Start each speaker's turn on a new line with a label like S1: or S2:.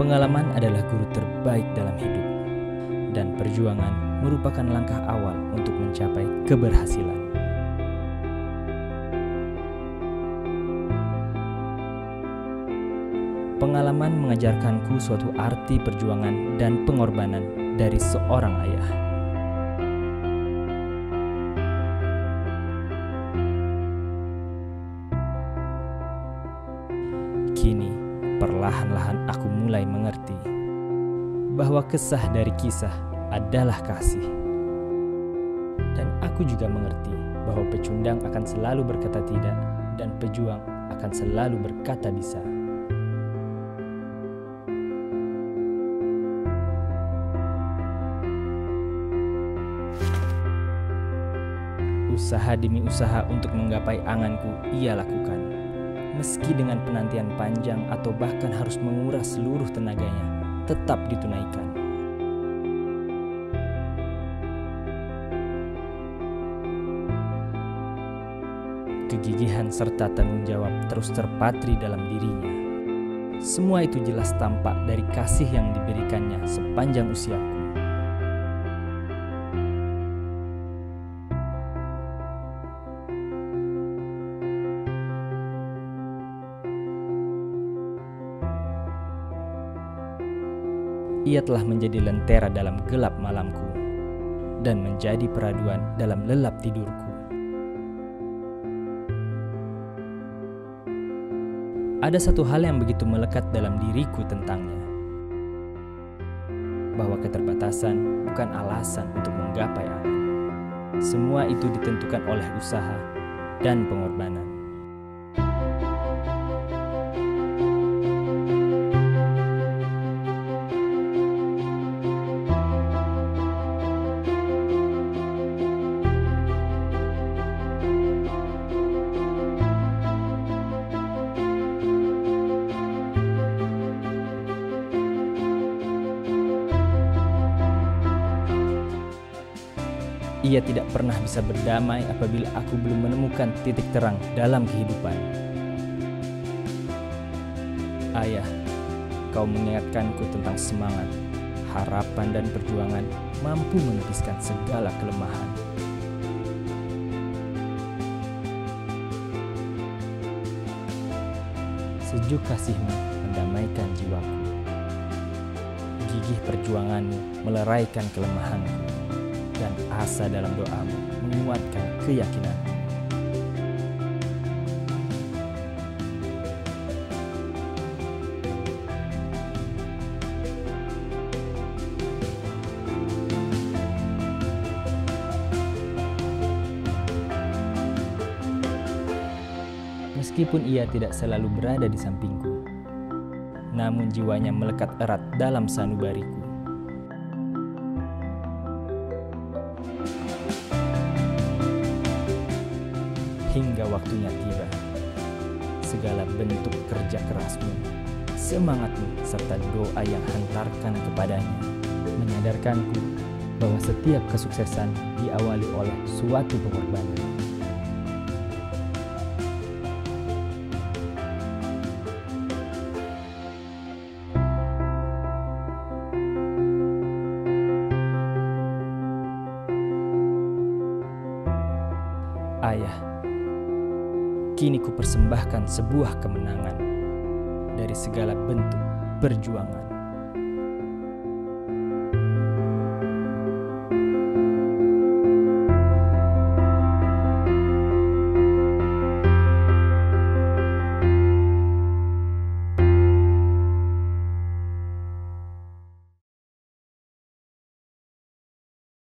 S1: Pengalaman adalah guru terbaik dalam hidup, dan perjuangan merupakan langkah awal untuk mencapai keberhasilan. Pengalaman mengajarkanku suatu arti perjuangan dan pengorbanan dari seorang ayah. Kini, perlahan-lahan aku mulai mengerti bahwa kesah dari kisah adalah kasih. Dan aku juga mengerti bahwa pecundang akan selalu berkata tidak dan pejuang akan selalu berkata bisa. Usaha demi usaha untuk menggapai anganku ia lakukan. Meski dengan penantian panjang atau bahkan harus menguras seluruh tenaganya, tetap ditunaikan. Kegigihan serta tanggung jawab terus terpatri dalam dirinya. Semua itu jelas tampak dari kasih yang diberikannya sepanjang usiaku. Ia telah menjadi lentera dalam gelap malamku dan menjadi peraduan dalam lelap tidurku. Ada satu hal yang begitu melekat dalam diriku tentangnya, bahwa keterbatasan bukan alasan untuk menggapai angan. Semua itu ditentukan oleh usaha dan pengorbanan. Ia tidak pernah bisa berdamai apabila aku belum menemukan titik terang dalam kehidupan. Ayah, kau mengingatkanku tentang semangat, harapan dan perjuangan mampu menepiskan segala kelemahan. Sejuk kasihmu mendamaikan jiwaku. Gigih perjuanganmu meleraikan kelemahanku. Dan asa dalam doamu menguatkan keyakinanmu. Meskipun ia tidak selalu berada di sampingku, namun jiwanya melekat erat dalam sanubariku. Hingga waktunya tiba, segala bentuk kerja kerasmu, semangatmu, serta doa yang hantarkan kepadanya menyadarkanku bahwa setiap kesuksesan diawali oleh suatu pengorbanan. Ayah, kini ku persembahkan sebuah kemenangan dari segala bentuk perjuangan.